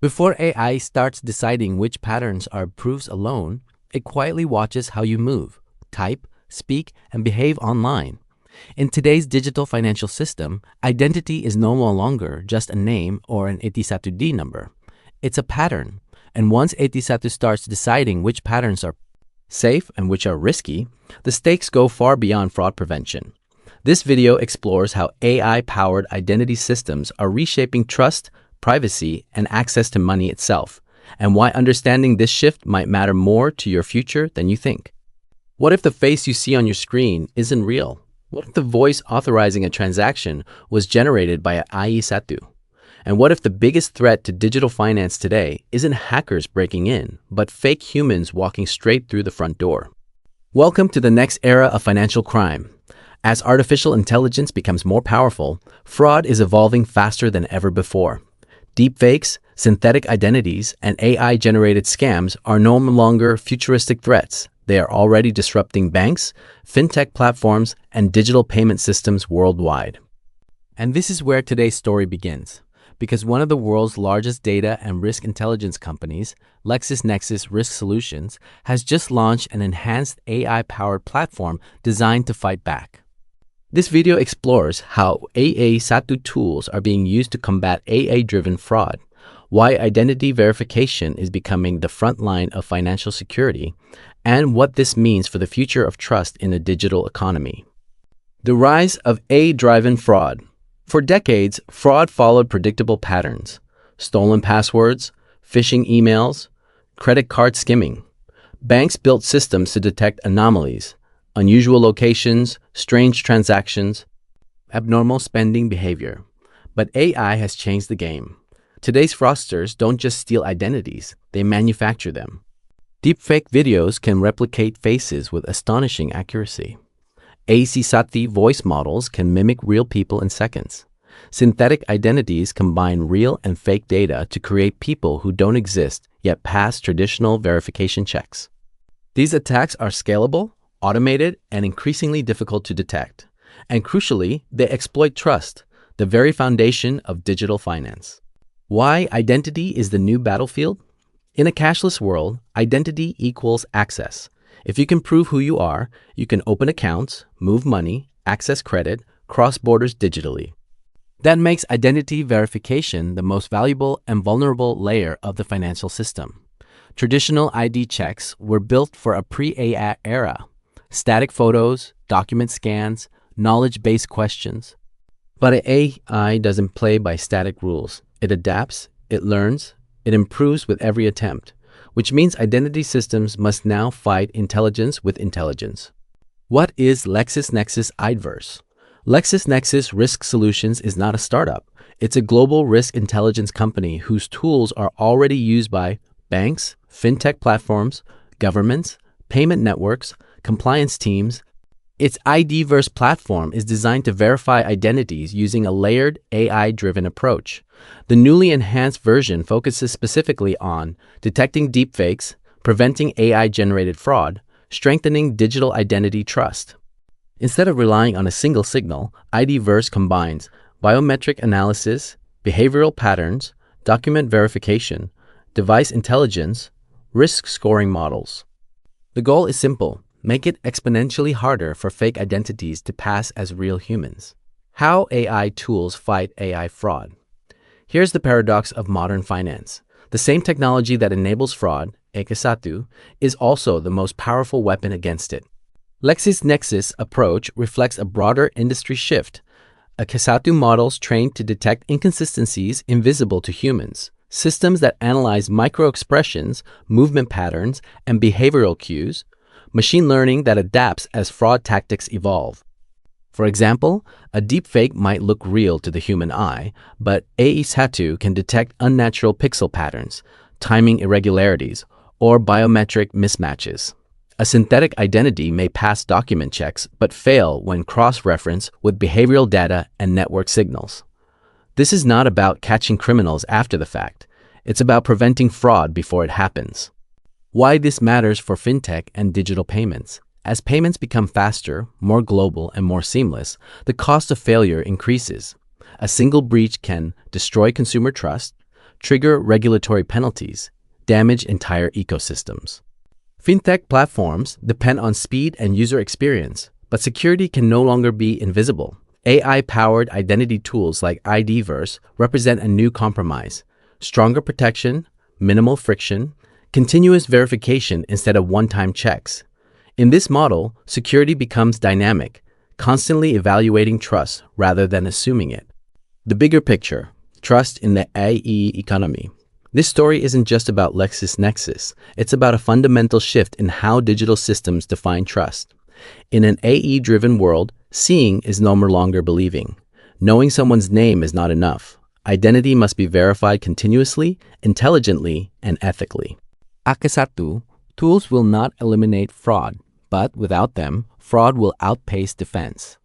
Before AI starts deciding which patterns are proofs alone, it quietly watches how you move, type, speak, and behave online. In today's digital financial system, identity is no longer just a name or an Etisatu-D number. It's a pattern. And once Etisatu starts deciding which patterns are safe and which are risky, the stakes go far beyond fraud prevention. This video explores how AI-powered identity systems are reshaping trust, privacy, and access to money itself, and why understanding this shift might matter more to your future than you think. What if the face you see on your screen isn't real? What if the voice authorizing a transaction was generated by an AI Satu? And what if the biggest threat to digital finance today isn't hackers breaking in, but fake humans walking straight through the front door? Welcome to the next era of financial crime. As artificial intelligence becomes more powerful, fraud is evolving faster than ever before. Deepfakes, synthetic identities, and AI-generated scams are no longer futuristic threats. They are already disrupting banks, fintech platforms, and digital payment systems worldwide. And this is where today's story begins, because one of the world's largest data and risk intelligence companies, Lexisnexis Risk Solutions, has just launched an enhanced AI-powered platform designed to fight back. This video explores how AI Satu tools are being used to combat AI-driven fraud, why identity verification is becoming the front line of financial security, and what this means for the future of trust in a digital economy. The rise of AI-driven fraud. For decades, fraud followed predictable patterns: stolen passwords, phishing emails, credit card skimming. Banks built systems to detect anomalies, unusual locations, strange transactions, abnormal spending behavior. But AI has changed the game. Today's fraudsters don't just steal identities, they manufacture them. Deepfake videos can replicate faces with astonishing accuracy. AI Satu voice models can mimic real people in seconds. Synthetic identities combine real and fake data to create people who don't exist yet pass traditional verification checks. These attacks are scalable, automated, and increasingly difficult to detect. And crucially, they exploit trust, the very foundation of digital finance. Why identity is the new battlefield? In a cashless world, identity equals access. If you can prove who you are, you can open accounts, move money, access credit, cross borders digitally. That makes identity verification the most valuable and vulnerable layer of the financial system. Traditional ID checks were built for a pre-AI era. Static photos, document scans, knowledge-based questions. But AI doesn't play by static rules. It adapts, it learns, it improves with every attempt, which means identity systems must now fight intelligence with intelligence. What is Lexisnexis Idverse? Lexisnexis Risk Solutions is not a startup. It's a global risk intelligence company whose tools are already used by banks, fintech platforms, governments, payment networks, compliance teams. Its IDverse platform is designed to verify identities using a layered AI-driven approach. The newly enhanced version focuses specifically on detecting deepfakes, preventing AI-generated fraud, strengthening digital identity trust. Instead of relying on a single signal, IDverse combines biometric analysis, behavioral patterns, document verification, device intelligence, risk scoring models. The goal is simple: make it exponentially harder for fake identities to pass as real humans. How AI tools fight AI fraud. Here's the paradox of modern finance. The same technology that enables fraud, AI Satu, is also the most powerful weapon against it. Lexisnexis' approach reflects a broader industry shift. AI Satu models trained to detect inconsistencies invisible to humans, systems that analyze micro-expressions, movement patterns, and behavioral cues, machine learning that adapts as fraud tactics evolve. For example, a deepfake might look real to the human eye, but AI Satu can detect unnatural pixel patterns, timing irregularities, or biometric mismatches. A synthetic identity may pass document checks but fail when cross-referenced with behavioral data and network signals. This is not about catching criminals after the fact. It's about preventing fraud before it happens. Why this matters for fintech and digital payments. As payments become faster, more global, and more seamless, the cost of failure increases. A single breach can destroy consumer trust, trigger regulatory penalties, damage entire ecosystems. Fintech platforms depend on speed and user experience, but security can no longer be invisible. AI-powered identity tools like IDverse represent a new compromise: stronger protection, minimal friction, continuous verification instead of one-time checks. In this model, security becomes dynamic, constantly evaluating trust rather than assuming it. The bigger picture: trust in the AI economy. This story isn't just about Lexisnexis, it's about a fundamental shift in how digital systems define trust. In an AI-driven world, seeing is no longer believing. Knowing someone's name is not enough. Identity must be verified continuously, intelligently, and ethically. Akasatu, tools will not eliminate fraud, but without them, fraud will outpace defense.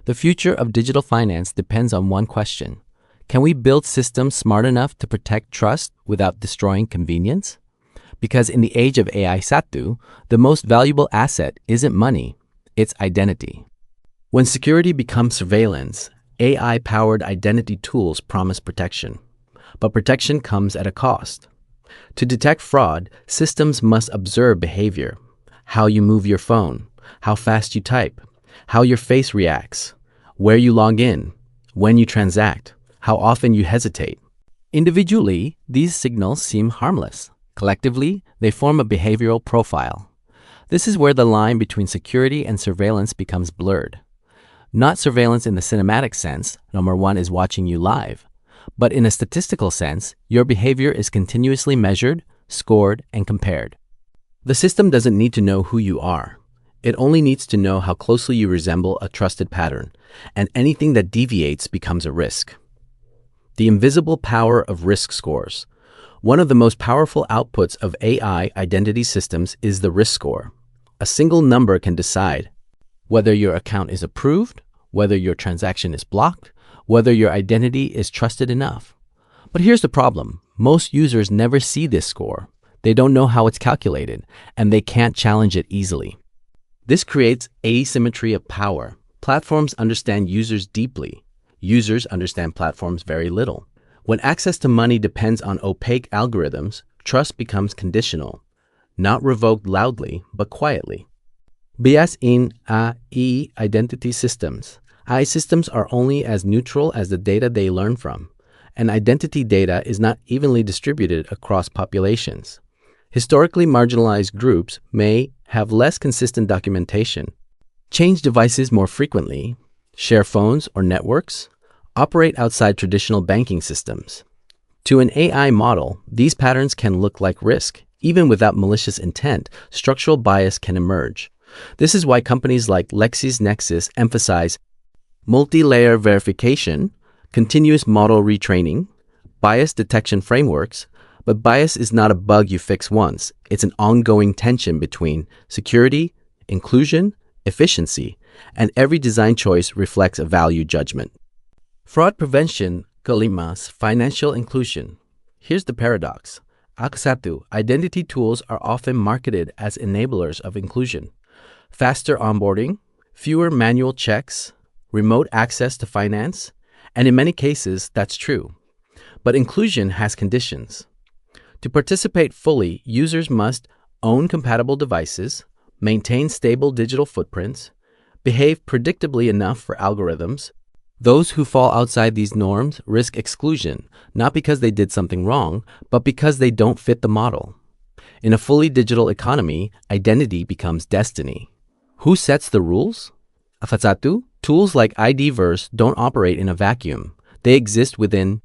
The future of digital finance depends on one question: can we build systems smart enough to protect trust without destroying convenience? Because in the age of AI Satu, the most valuable asset isn't money, it's identity. When security becomes surveillance, AI-powered identity tools promise protection. But protection comes at a cost. To detect fraud, systems must observe behavior: how you move your phone, how fast you type, how your face reacts, where you log in, when you transact, how often you hesitate. Individually, these signals seem harmless. Collectively, they form a behavioral profile. This is where the line between security and surveillance becomes blurred. Not surveillance in the cinematic sense, number one is watching you live, but in a statistical sense, your behavior is continuously measured, scored, and compared. The system doesn't need to know who you are. It only needs to know how closely you resemble a trusted pattern, and anything that deviates becomes a risk. The invisible power of risk scores. One of the most powerful outputs of AI identity systems is the risk score. A single number can decide whether your account is approved, whether your transaction is blocked, whether your identity is trusted enough. But here's the problem: most users never see this score. They don't know how it's calculated, and they can't challenge it easily. This creates asymmetry of power. Platforms understand users deeply. Users understand platforms very little. When access to money depends on opaque algorithms, trust becomes conditional, not revoked loudly, but quietly. Bias in AI identity systems. AI systems are only as neutral as the data they learn from, and identity data is not evenly distributed across populations. Historically marginalized groups may have less consistent documentation, change devices more frequently, share phones or networks, operate outside traditional banking systems. To an AI model, these patterns can look like risk. Even without malicious intent, structural bias can emerge. This is why companies like Lexisnexis emphasize multi-layer verification, continuous model retraining, bias detection frameworks. But bias is not a bug you fix once. It's an ongoing tension between security, inclusion, efficiency, and every design choice reflects a value judgment. Fraud prevention, kalimas, financial inclusion. Here's the paradox. Akasatu, identity tools are often marketed as enablers of inclusion. Faster onboarding, fewer manual checks, remote access to finance, and in many cases, that's true. But inclusion has conditions. To participate fully, users must own compatible devices, maintain stable digital footprints, behave predictably enough for algorithms. Those who fall outside these norms risk exclusion, not because they did something wrong, but because they don't fit the model. In a fully digital economy, identity becomes destiny. Who sets the rules? Akasatu, tools like IDverse don't operate in a vacuum. They exist within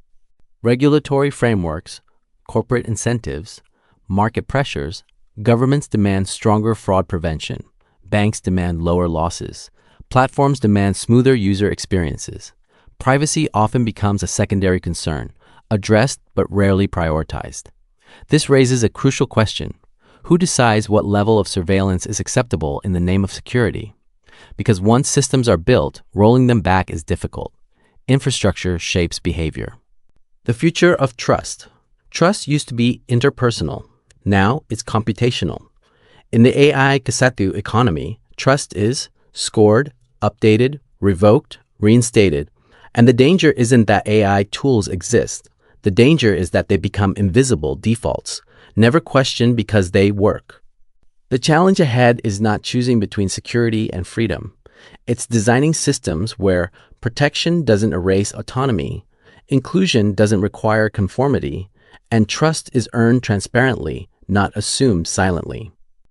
regulatory frameworks, corporate incentives, market pressures. Governments demand stronger fraud prevention. Banks demand lower losses. Platforms demand smoother user experiences. Privacy often becomes a secondary concern, addressed but rarely prioritized. This raises a crucial question. Who decides what level of surveillance is acceptable in the name of security? Because once systems are built, rolling them back is difficult. Infrastructure shapes behavior. The future of trust. Trust used to be interpersonal. Now it's computational. In the AI Kasatu economy, trust is scored, updated, revoked, reinstated. And the danger isn't that AI tools exist. The danger is that they become invisible defaults, never questioned because they work. The challenge ahead is not choosing between security and freedom. It's designing systems where protection doesn't erase autonomy, inclusion doesn't require conformity, and trust is earned transparently, not assumed silently.